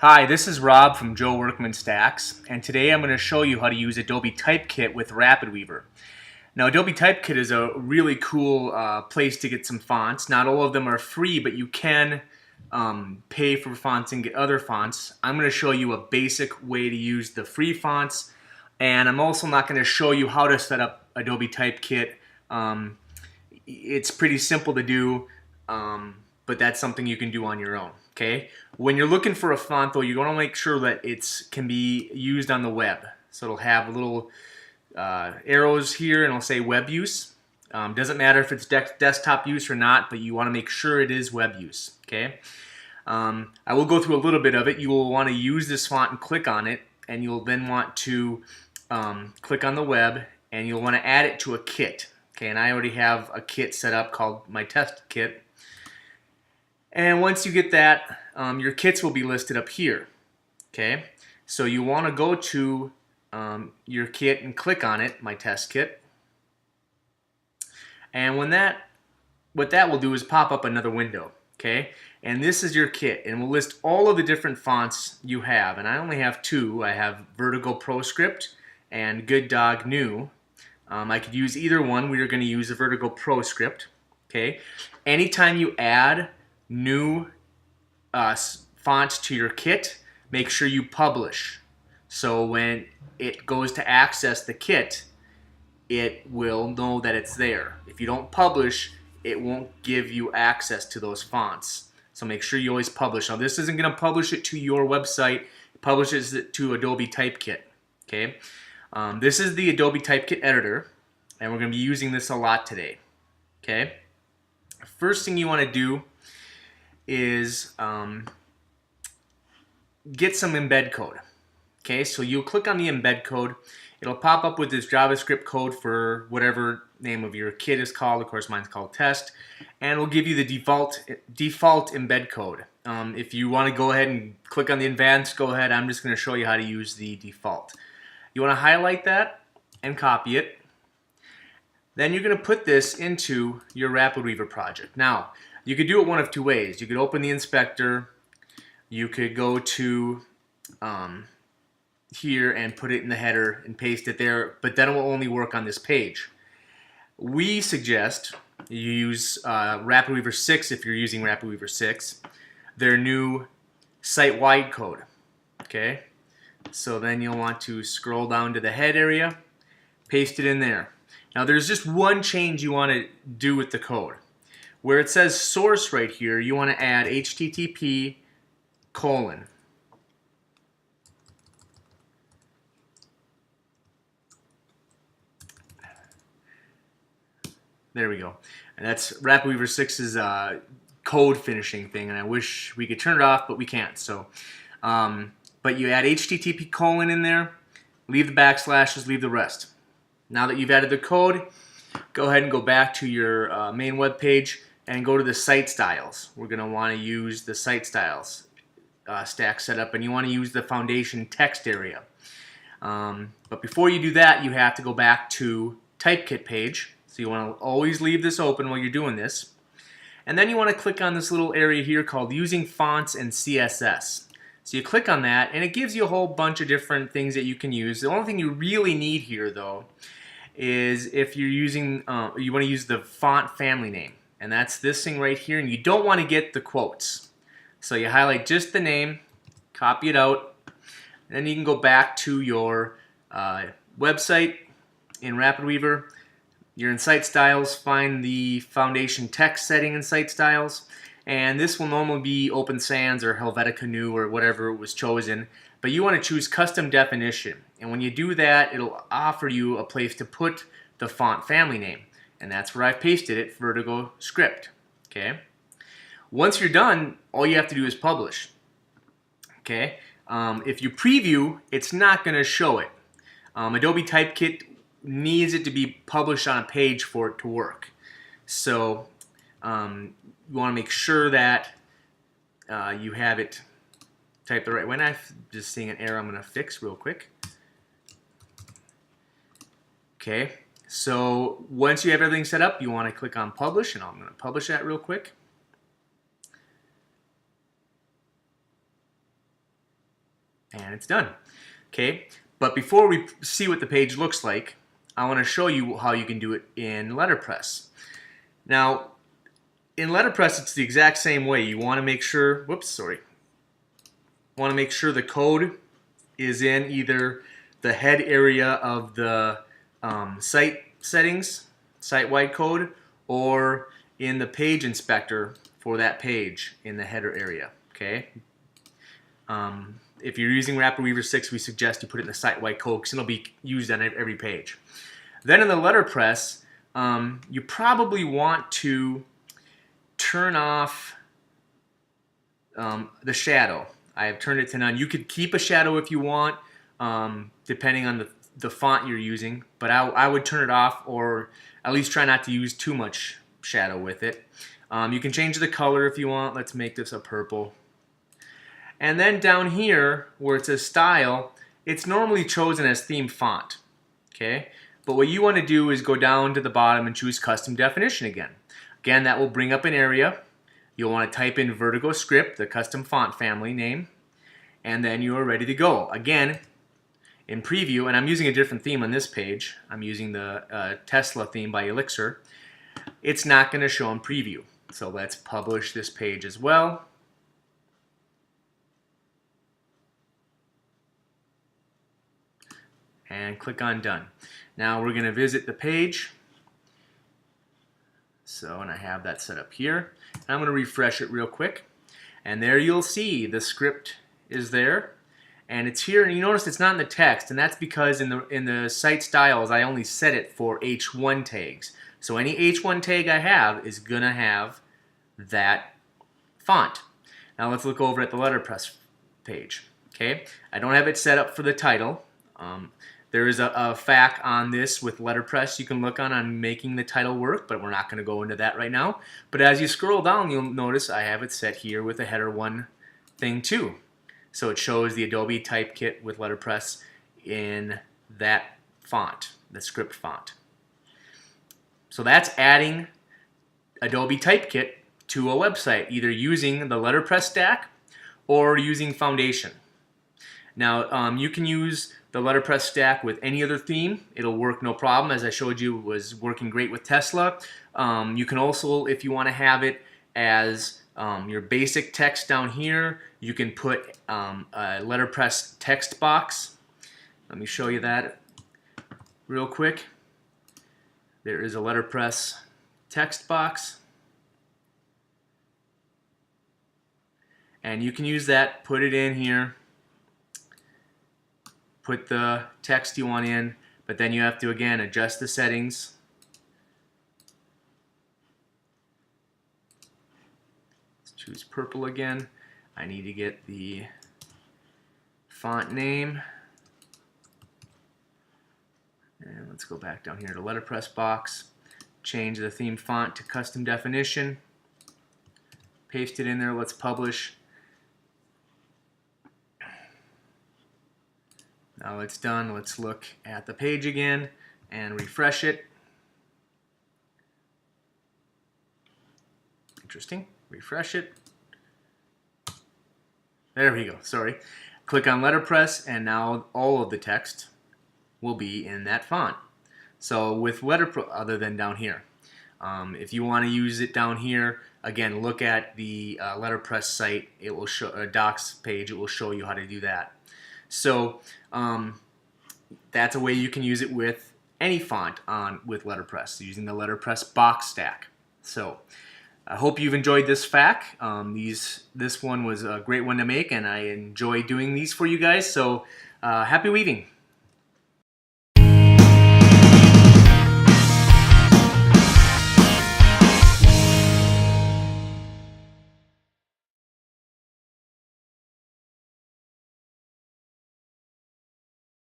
Hi, this is Rob from Joe Workman Stacks, and today I'm going to show you how to use Adobe Typekit with RapidWeaver. Now, Adobe Typekit is a really cool place to get some fonts. Not all of them are free, but you can pay for fonts and get other fonts. I'm going to show you a basic way to use the free fonts, and I'm also not going to show you how to set up Adobe Typekit. It's pretty simple to do, but that's something you can do on your own. Okay. When you're looking for a font, though, you want to make sure that it can be used on the web. So it'll have little arrows here, and it'll say web use. Doesn't matter if it's desktop use or not, but you want to make sure it is web use. Okay. I will go through a little bit of it. You will want to use this font and click on it, and you'll then want to click on the web, and you'll want to add it to a kit. Okay, and I already have a kit set up called my test kit. And once you get that, your kits will be listed up here. Okay, so you want to go to your kit and click on it, my test kit. And what that will do is pop up another window. Okay, and this is your kit, and we'll list all of the different fonts you have. And I only have two. I have Vertigo ProScript and Good Dog New. I could use either one. We are going to use the Vertigo ProScript. Okay, anytime you add new fonts to your kit, make sure you publish. So when it goes to access the kit, it will know that it's there. If you don't publish, it won't give you access to those fonts. So make sure you always publish. Now, this isn't going to publish it to your website. It publishes it to Adobe Typekit. Okay, this is the Adobe Typekit editor, and we're going to be using this a lot today. Okay, first thing you want to do is get some embed code. Okay, so you'll click on the embed code. It'll pop up with this JavaScript code for whatever name of your kit is called. Of course, mine's called test, and it'll give you the default embed code. If you want to go ahead and click on the advanced, go ahead. I'm just going to show you how to use the default. You want to highlight that and copy it. Then you're going to put this into your RapidWeaver project. Now, you could do it one of two ways. You could open the inspector, you could go to here and put it in the header and paste it there, but then it will only work on this page. We suggest you use RapidWeaver 6 if you're using RapidWeaver 6, their new site-wide code. Okay, so then you'll want to scroll down to the head area, paste it in there. Now there's just one change you want to do with the code. Where it says source right here, you want to add HTTP:// There we go. And that's RapidWeaver 6's code finishing thing, and I wish we could turn it off, but we can't. So, but you add HTTP:// in there, leave the backslashes, leave the rest. Now that you've added the code, go ahead and go back to your main web page and go to the site styles. We're going to want to use the site styles stack setup, and you want to use the foundation text area. But before you do that, you have to go back to Typekit page. So you want to always leave this open while you're doing this. And then you want to click on this little area here called Using Fonts and CSS. So you click on that, and it gives you a whole bunch of different things that you can use. The only thing you really need here, though, is if you're using, you want to use the font family name. And that's this thing right here, and you don't want to get the quotes. So you highlight just the name, copy it out, and then you can go back to your website in RapidWeaver. You're in Site Styles, find the foundation text setting in Site Styles, and this will normally be Open Sans or Helvetica New or whatever was chosen, but you want to choose Custom Definition. And when you do that, it'll offer you a place to put the font family name. And that's where I've pasted it, Vertigo Script. Okay. Once you're done, all you have to do is publish. Okay. If you preview, it's not going to show it. Adobe Typekit needs it to be published on a page for it to work. So you want to make sure that you have it typed the right way. I'm just seeing an error I'm going to fix real quick. Okay. So once you have everything set up, you want to click on Publish, and I'm going to publish that real quick. And it's done. Okay, but before we see what the page looks like, I want to show you how you can do it in Letterpress. Now, in Letterpress, it's the exact same way. You want to make sure, want to make sure the code is in either the head area of the site settings, site-wide code, or in the page inspector for that page in the header area. Okay. If you're using RapidWeaver 6, we suggest you put it in the site-wide code because it'll be used on every page. Then in the Letterpress, you probably want to turn off the shadow. I have turned it to none. You could keep a shadow if you want, depending on the font you're using, but I would turn it off, or at least try not to use too much shadow with it. You can change the color if you want. Let's make this a purple. And then down here, where it says style, it's normally chosen as theme font. Okay? But what you want to do is go down to the bottom and choose custom definition again. Again, that will bring up an area. You'll want to type in Vertigo Script, the custom font family name, and then you are ready to go. Again, in preview, and I'm using a different theme on this page. I'm using the Tesla theme by Elixir. It's not going to show in preview. So let's publish this page as well. And click on Done. Now we're going to visit the page. So, and I have that set up here. And I'm going to refresh it real quick. And there you'll see the script is there. And it's here, and you notice it's not in the text, and that's because in the site styles I only set it for H1 tags. So any H1 tag I have is going to have that font. Now let's look over at the Letterpress page. Okay, I don't have it set up for the title. There is a FAQ on this with Letterpress you can look on making the title work, but we're not going to go into that right now. But as you scroll down, you'll notice I have it set here with a header 1 thing too. So it shows the Adobe Typekit with Letterpress in that font, the script font. So that's adding Adobe Typekit to a website, either using the Letterpress stack or using Foundation. Now, you can use the Letterpress stack with any other theme. It'll work no problem. As I showed you, it was working great with Tesla. You can also, if you want to have it as your basic text down here, you can put a Letterpress Text Box. Let me show you that real quick. There is a Letterpress Text Box. And you can use that, put it in here, put the text you want in, but then you have to, again, adjust the settings. Let's choose purple again. I need to get the font name. And let's go back down here to Letterpress box. Change the theme font to custom definition. Paste it in there. Let's publish. Now it's done. Let's look at the page again and refresh it. Interesting. Refresh it. There we go. Sorry. Click on Letterpress, and now all of the text will be in that font. So with Letterpress, other than down here. If you want to use it down here, again, look at the Letterpress site. It will show a docs page. It will show you how to do that. So that's a way you can use it with any font with Letterpress, using the Letterpress box stack. So I hope you've enjoyed this FAQ. This one was a great one to make, and I enjoy doing these for you guys. So happy weaving.